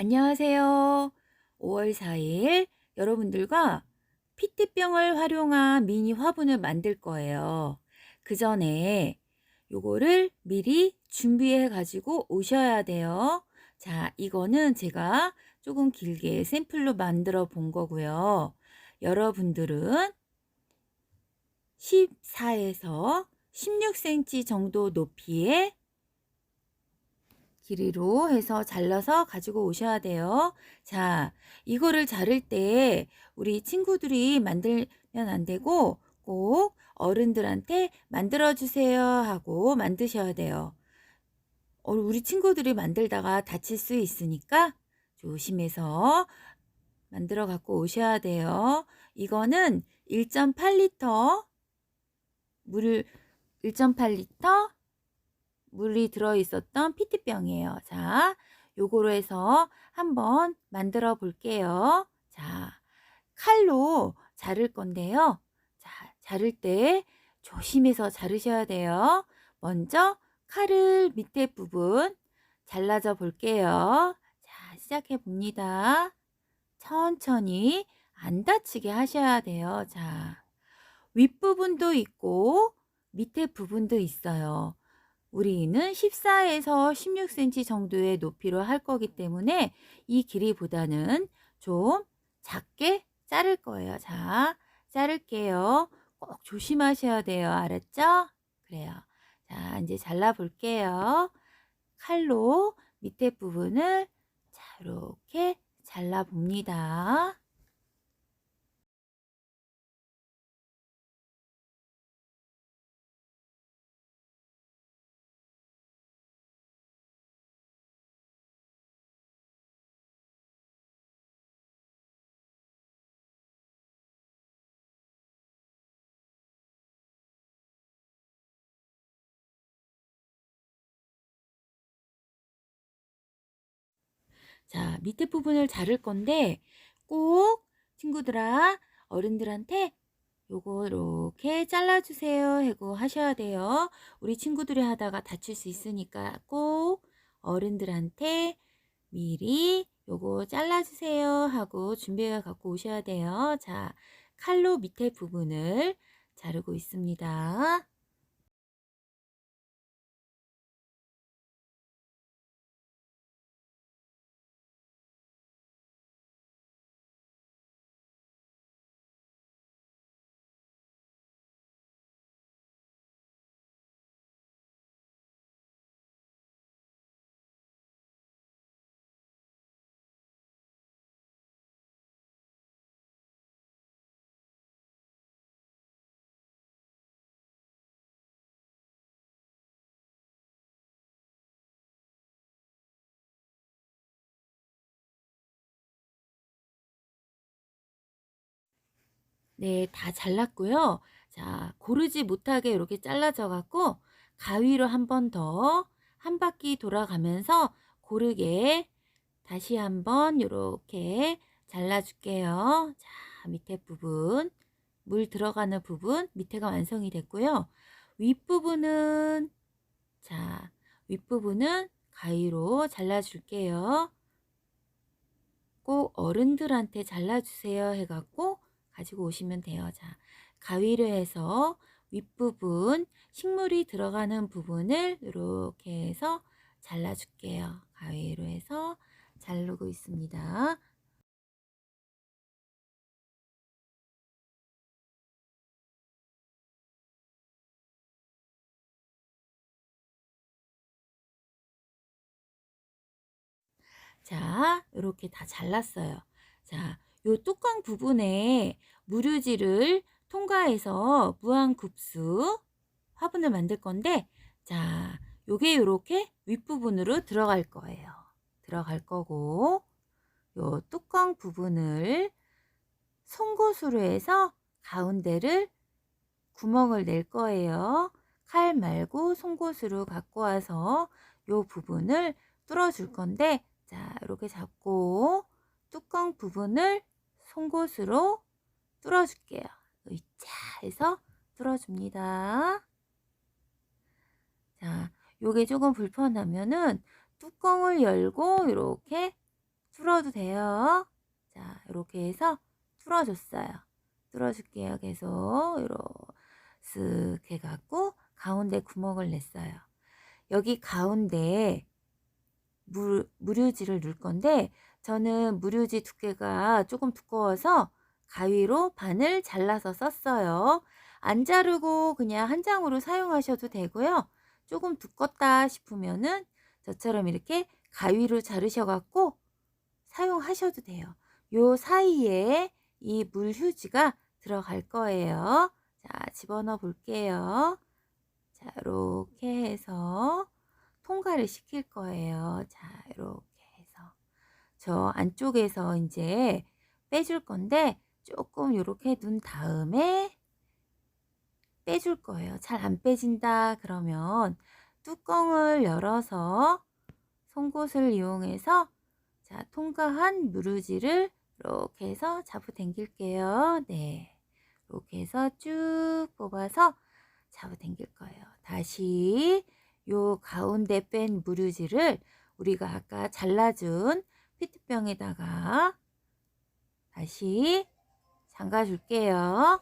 안녕하세요. 5월 4일 여러분들과 피티병을 활용한 미니 화분을 만들 거예요. 그 전에 요거를 미리 준비해 가지고 오셔야 돼요. 자, 이거는 제가 조금 길게 샘플로 만들어 본 거고요. 여러분들은 14에서 16cm 정도 높이의 길이로 해서 잘라서 가지고 오셔야 돼요. 자, 이거를 자를 때 우리 친구들이 만들면 안 되고 꼭 어른들한테 만들어 주세요 하고 만드셔야 돼요. 우리 친구들이 만들다가 다칠 수 있으니까 조심해서 만들어 갖고 오셔야 돼요. 이거는 1.8리터 물 1.8리터 물이 들어있었던 피티병이에요. 자, 요거로 해서 한번 만들어 볼게요. 자, 칼로 자를 건데요. 자, 자를 때 조심해서 자르셔야 돼요. 먼저 칼을 밑에 부분 잘라줘 볼게요. 자, 시작해 봅니다. 천천히 안 다치게 하셔야 돼요. 자, 윗부분도 있고 밑에 부분도 있어요. 우리는 14에서 16cm 정도의 높이로 할 거기 때문에 이 길이보다는 좀 작게 자를 거예요. 자, 자를게요. 꼭 조심하셔야 돼요. 알았죠? 그래요. 자, 이제 잘라 볼게요. 칼로 밑에 부분을 자, 이렇게 잘라 봅니다. 자, 밑에 부분을 자를 건데 꼭 친구들아, 어른들한테 요거 이렇게 잘라주세요 하고 하셔야 돼요. 우리 친구들이 하다가 다칠 수 있으니까 꼭 어른들한테 미리 요거 잘라주세요 하고 준비해 갖고 오셔야 돼요. 자, 칼로 밑에 부분을 자르고 있습니다. 네, 다 잘랐고요. 자, 고르지 못하게 이렇게 잘라져 갖고 가위로 한 번 더 한 바퀴 돌아가면서 고르게 다시 한번 이렇게 잘라줄게요. 자, 밑에 부분, 물 들어가는 부분, 밑에가 완성이 됐고요. 윗부분은, 자, 윗부분은 가위로 잘라줄게요. 꼭 어른들한테 잘라주세요 해갖고 가지고 오시면 돼요. 자, 가위로 해서 윗부분 식물이 들어가는 부분을 이렇게 해서 잘라줄게요. 가위로 해서 자르고 있습니다. 자, 이렇게 다 잘랐어요. 자, 요 뚜껑 부분에 무르지를 통과해서 무한급수 화분을 만들 건데, 자, 요게 요렇게 윗부분으로 들어갈 거예요. 들어갈 거고, 요 뚜껑 부분을 송곳으로 해서 가운데를 구멍을 낼 거예요. 칼 말고 송곳으로 갖고 와서 요 부분을 뚫어 줄 건데, 자, 이렇게 잡고 뚜껑 부분을 송곳으로 뚫어 줄게요. 으이차 해서 뚫어 줍니다. 자, 요게 조금 불편하면은 뚜껑을 열고 이렇게 뚫어도 돼요. 자, 이렇게 해서 뚫어줬어요. 뚫어줄게요. 계속 이렇게 쓱 해갖고 가운데 구멍을 냈어요. 여기 가운데 무료지를 넣을 건데 저는 무료지 두께가 조금 두꺼워서 가위로 반을 잘라서 썼어요. 안 자르고 그냥 한 장으로 사용하셔도 되고요. 조금 두껍다 싶으면은 저처럼 이렇게 가위로 자르셔갖고 사용하셔도 돼요. 요 사이에 이 물 휴지가 들어갈 거예요. 자, 집어넣어 볼게요. 자, 이렇게 해서 통과를 시킬 거예요. 자, 이렇게 해서 저 안쪽에서 이제 빼줄 건데 조금 이렇게 둔 다음에 빼줄 거예요. 잘 안 빼진다 그러면 뚜껑을 열어서 송곳을 이용해서 자, 통과한 누르지를 이렇게 해서 잡아 당길게요. 네. 이렇게 해서 쭉 뽑아서 잡아 당길 거예요. 다시 요 가운데 뺀 무르지를 우리가 아까 잘라준 페트병에다가 다시 잠가 줄게요.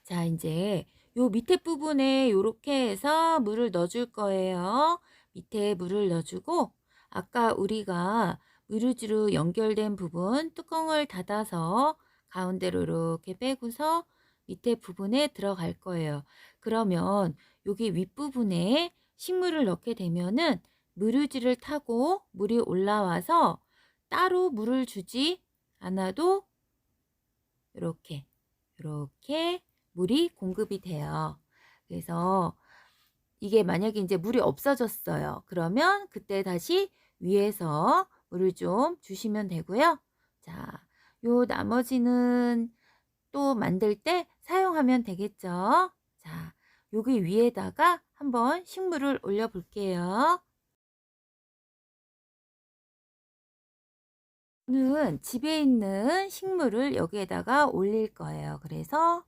자, 이제 요 밑에 부분에 요렇게 해서 물을 넣어줄 거예요. 밑에 물을 넣어주고 아까 우리가 무르지로 연결된 부분 뚜껑을 닫아서 가운데로 이렇게 빼고서 밑에 부분에 들어갈 거예요. 그러면 여기 윗부분에 식물을 넣게 되면은 무르지를 타고 물이 올라와서 따로 물을 주지 않아도 이렇게 물이 공급이 돼요. 그래서 이게 만약에 이제 물이 없어졌어요. 그러면 그때 다시 위에서 물을 좀 주시면 되고요. 자, 요 나머지는 또 만들 때 사용하면 되겠죠. 자, 여기 위에다가 한번 식물을 올려 볼게요. 저는 집에 있는 식물을 여기에다가 올릴 거예요. 그래서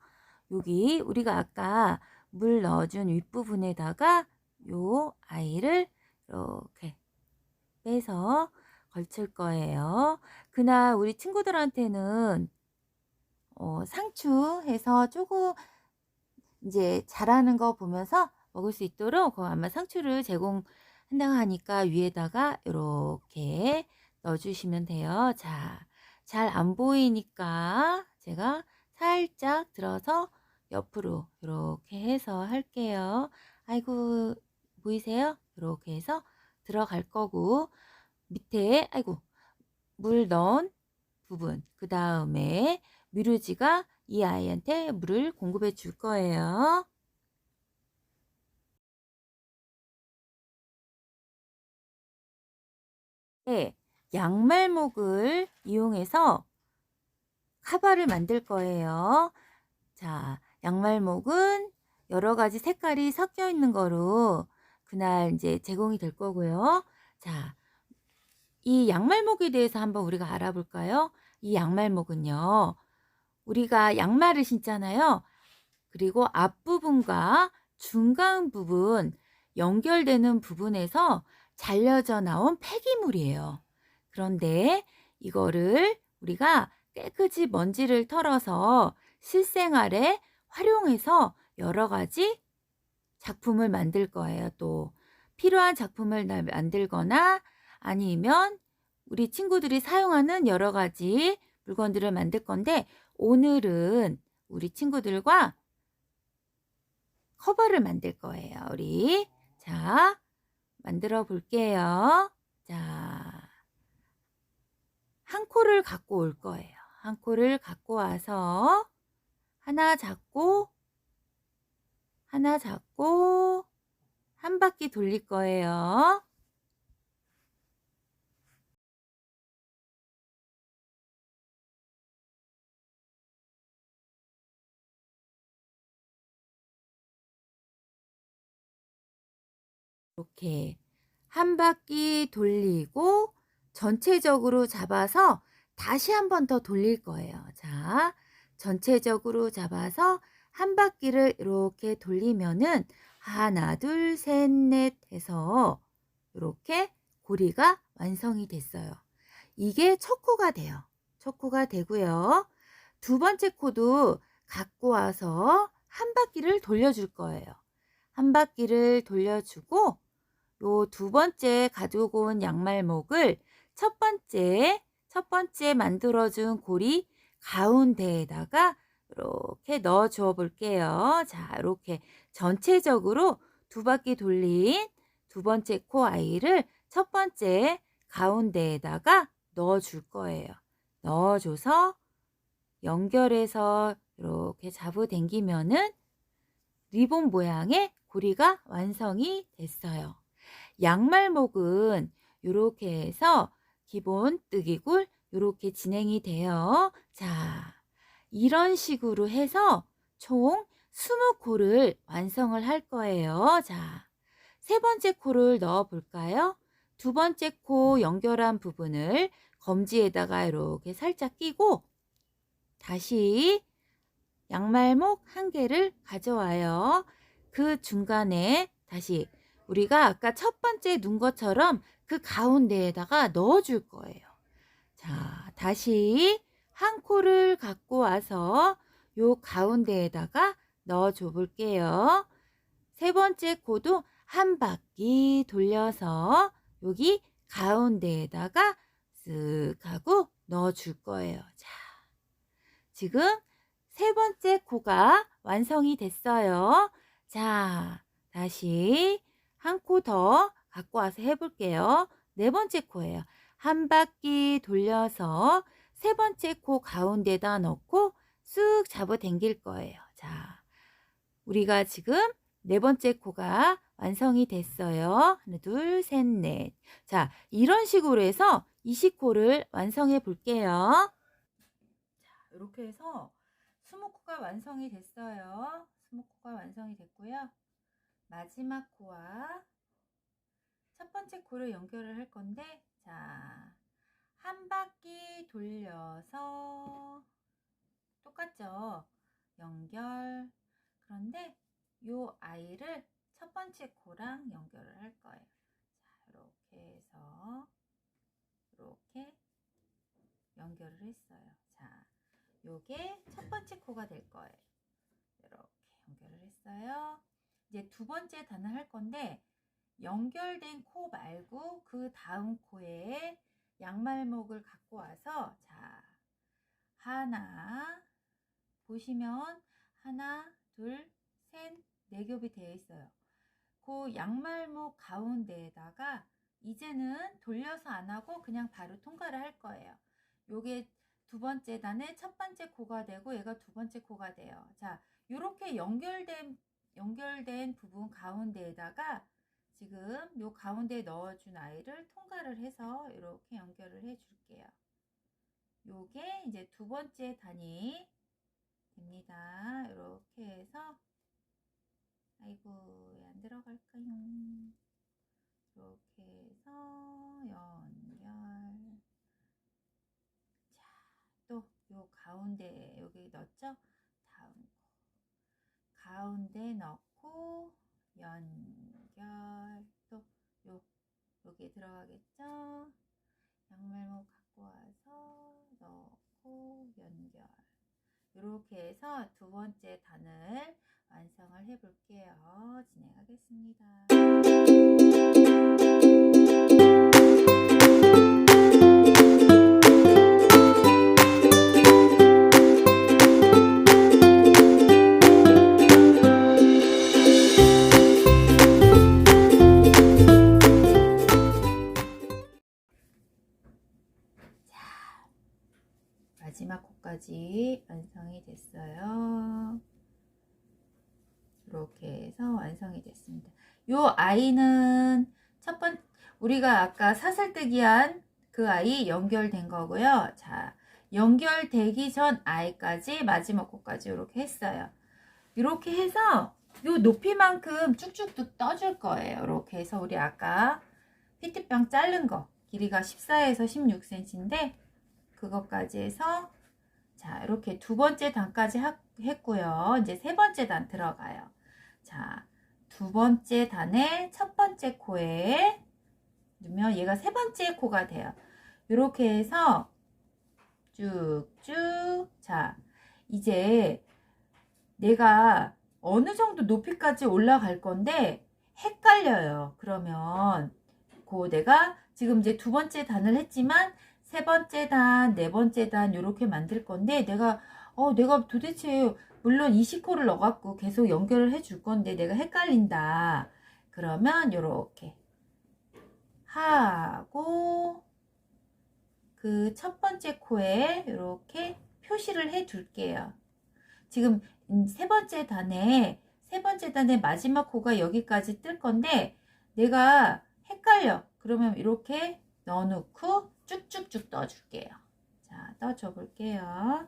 여기 우리가 아까 물 넣어준 윗부분에다가 요 아이를 이렇게 빼서 걸칠 거예요. 그날 우리 친구들한테는 상추해서 조금 이제 자라는 거 보면서 먹을 수 있도록 아마 상추를 제공한다고 하니까 위에다가 이렇게 넣어주시면 돼요. 자, 잘 안 보이니까 제가 살짝 들어서 옆으로 이렇게 해서 할게요. 아이고, 보이세요? 이렇게 해서 들어갈 거고 밑에 아이고 물 넣은 부분 그 다음에 미루지가 이 아이한테 물을 공급해 줄 거예요. 네, 양말목을 이용해서 카바를 만들 거예요. 자, 양말목은 여러 가지 색깔이 섞여 있는 거로 그날 이제 제공이 될 거고요. 자, 이 양말목에 대해서 한번 우리가 알아볼까요? 이 양말목은요, 우리가 양말을 신잖아요. 그리고 앞부분과 중간 부분 연결되는 부분에서 잘려져 나온 폐기물이에요. 그런데 이거를 우리가 깨끗이 먼지를 털어서 실생활에 활용해서 여러 가지 작품을 만들 거예요. 또 필요한 작품을 만들거나 아니면 우리 친구들이 사용하는 여러 가지 물건들을 만들 건데 오늘은 우리 친구들과 커버를 만들 거예요. 우리 자 만들어 볼게요. 자, 한 코를 갖고 올 거예요. 한 코를 갖고 와서 하나 잡고 한 바퀴 돌릴 거예요. 이렇게 한 바퀴 돌리고 전체적으로 잡아서 다시 한 번 더 돌릴 거예요. 자, 전체적으로 잡아서 한 바퀴를 이렇게 돌리면은 하나, 둘, 셋, 넷 해서 이렇게 고리가 완성이 됐어요. 이게 첫 코가 돼요. 첫 코가 되고요. 두 번째 코도 갖고 와서 한 바퀴를 돌려줄 거예요. 한 바퀴를 돌려주고 요 두 번째 가지고 온 양말목을 첫 번째 만들어준 고리 가운데에다가 이렇게 넣어 주어 볼게요. 자, 이렇게 전체적으로 두 바퀴 돌린 두 번째 코 아이를 첫 번째 가운데에다가 넣어 줄 거예요. 넣어 줘서 연결해서 이렇게 잡아당기면은 리본 모양의 고리가 완성이 됐어요. 양말목은 이렇게 해서 기본 뜨기굴 이렇게 진행이 돼요. 자, 이런 식으로 해서 총 20코를 완성을 할 거예요. 자, 세 번째 코를 넣어 볼까요? 두 번째 코 연결한 부분을 검지에다가 이렇게 살짝 끼고 다시 양말목 한 개를 가져와요. 그 중간에 다시 우리가 아까 첫 번째 눈 것처럼 그 가운데에다가 넣어 줄 거예요. 자, 다시 한 코를 갖고 와서 요 가운데에다가 넣어 줘 볼게요. 세 번째 코도 한 바퀴 돌려서 여기 가운데에다가 쓱 하고 넣어 줄 거예요. 자, 지금 세 번째 코가 완성이 됐어요. 자, 다시 한 코 더 갖고 와서 해볼게요. 네 번째 코예요. 한 바퀴 돌려서 세 번째 코 가운데다 넣고 쑥 잡아 당길 거예요. 자, 우리가 지금 네 번째 코가 완성이 됐어요. 하나, 둘, 셋, 넷. 자, 이런 식으로 해서 20코를 완성해 볼게요. 자, 이렇게 해서 20코가 완성이 됐어요. 20코가 완성이 됐고요. 마지막 코와 첫 번째 코를 연결을 할 건데, 자, 한 바퀴 돌려서 똑같죠? 연결. 그런데 요 아이를 첫 번째 코랑 연결을 할 거예요. 자, 이렇게 해서 이렇게 연결을 했어요. 자, 요게 첫 번째 코가 될 거예요. 이렇게 연결을 했어요. 이제 두 번째 단을 할 건데 연결된 코 말고 그 다음 코에 양말목을 갖고 와서 자, 하나 보시면 하나, 둘, 셋, 네 겹이 되어 있어요. 그 양말목 가운데에다가 이제는 돌려서 안 하고 그냥 바로 통과를 할 거예요. 요게 두 번째 단의 첫 번째 코가 되고 얘가 두 번째 코가 돼요. 자, 요렇게 연결된 부분 가운데에다가 지금 요 가운데에 넣어준 아이를 통과를 해서 이렇게 연결을 해 줄게요. 요게 이제 두 번째 단이 됩니다. 이렇게 해서 아이고 왜 안 들어갈까요? 이렇게 해서 연결. 자, 또 요 가운데 여기 넣었죠? 다음 가운데 넣고 연결. 또 여기 들어가겠죠? 양말목 갖고 와서 넣고 연결. 이렇게 해서 두 번째 단을 완성을 해 볼게요. 진행하겠습니다. 마지막 코까지 완성이 됐어요. 이렇게 해서 완성이 됐습니다. 요 아이는 우리가 아까 사슬뜨기 한 그 아이 연결된 거고요. 자, 연결되기 전 아이까지 마지막 코까지 이렇게 했어요. 이렇게 해서 요 높이만큼 쭉쭉 떠줄 거예요. 이렇게 해서 우리 아까 페트병 자른 거 길이가 14에서 16cm인데 그것까지 해서 자 이렇게 두 번째 단까지 했고요. 이제 세 번째 단 들어가요. 자, 두 번째 단의 첫 번째 코에 넣으면 얘가 세 번째 코가 돼요. 이렇게 해서 쭉쭉. 자, 이제 내가 어느 정도 높이까지 올라갈 건데 헷갈려요. 그러면 내가 지금 이제 두 번째 단을 했지만 세 번째 단, 네 번째 단 이렇게 만들 건데 내가 도대체 물론 20코를 넣어갖고 계속 연결을 해줄 건데 내가 헷갈린다. 그러면 이렇게 하고 그 첫 번째 코에 이렇게 표시를 해 둘게요. 지금 세 번째 단의 마지막 코가 여기까지 뜰 건데 내가 헷갈려. 그러면 이렇게 넣어놓고 쭉쭉쭉 떠줄게요. 자, 떠줘 볼게요.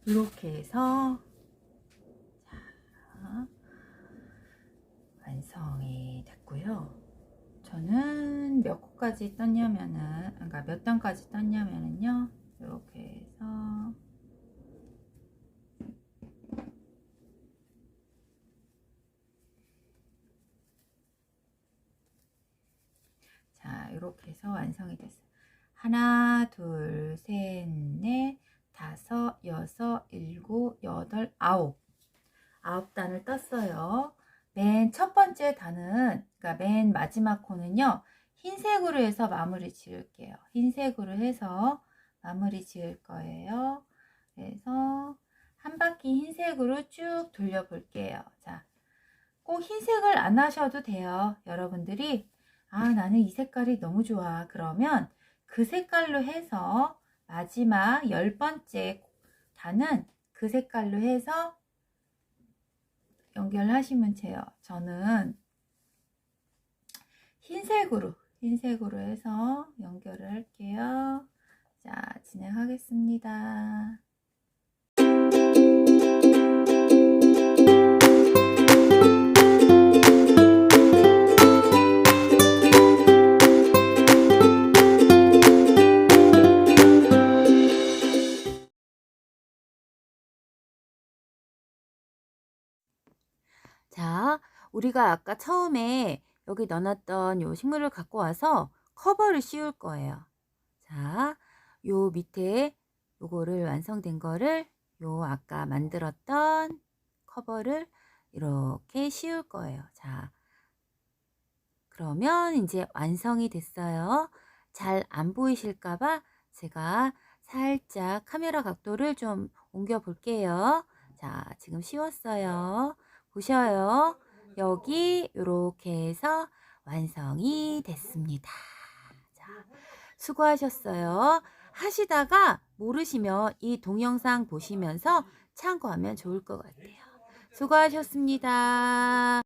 이렇게 해서 자, 완성이 됐고요. 저는 몇 코까지 떴냐면은, 그러니까 몇 단까지 떴냐면은요, 이렇게 해서 자, 이렇게 해서 완성이 됐어요. 하나, 둘, 셋, 넷, 다섯, 여섯, 일곱, 여덟, 아홉 단을 떴어요. 맨 첫 번째 단은, 그러니까 맨 마지막 코는요, 흰색으로 해서 마무리 지을게요. 흰색으로 해서 마무리 지을 거예요. 그래서 한 바퀴 흰색으로 쭉 돌려 볼게요. 자, 꼭 흰색을 안 하셔도 돼요. 여러분들이 나는 이 색깔이 너무 좋아. 그러면 그 색깔로 해서 마지막 10번째 단은 그 색깔로 해서 연결하시면 돼요. 저는 흰색으로 해서 연결을 할게요. 자, 진행하겠습니다. 자, 우리가 아까 처음에 여기 넣어놨던 요 식물을 갖고 와서 커버를 씌울 거예요. 자, 요 밑에 요거를 완성된 거를 요 아까 만들었던 커버를 이렇게 씌울 거예요. 자, 그러면 이제 완성이 됐어요. 잘 안 보이실까봐 제가 살짝 카메라 각도를 좀 옮겨 볼게요. 자, 지금 씌웠어요. 보셔요. 여기 이렇게 해서 완성이 됐습니다. 자, 수고하셨어요. 하시다가 모르시면 이 동영상 보시면서 참고하면 좋을 것 같아요. 수고하셨습니다.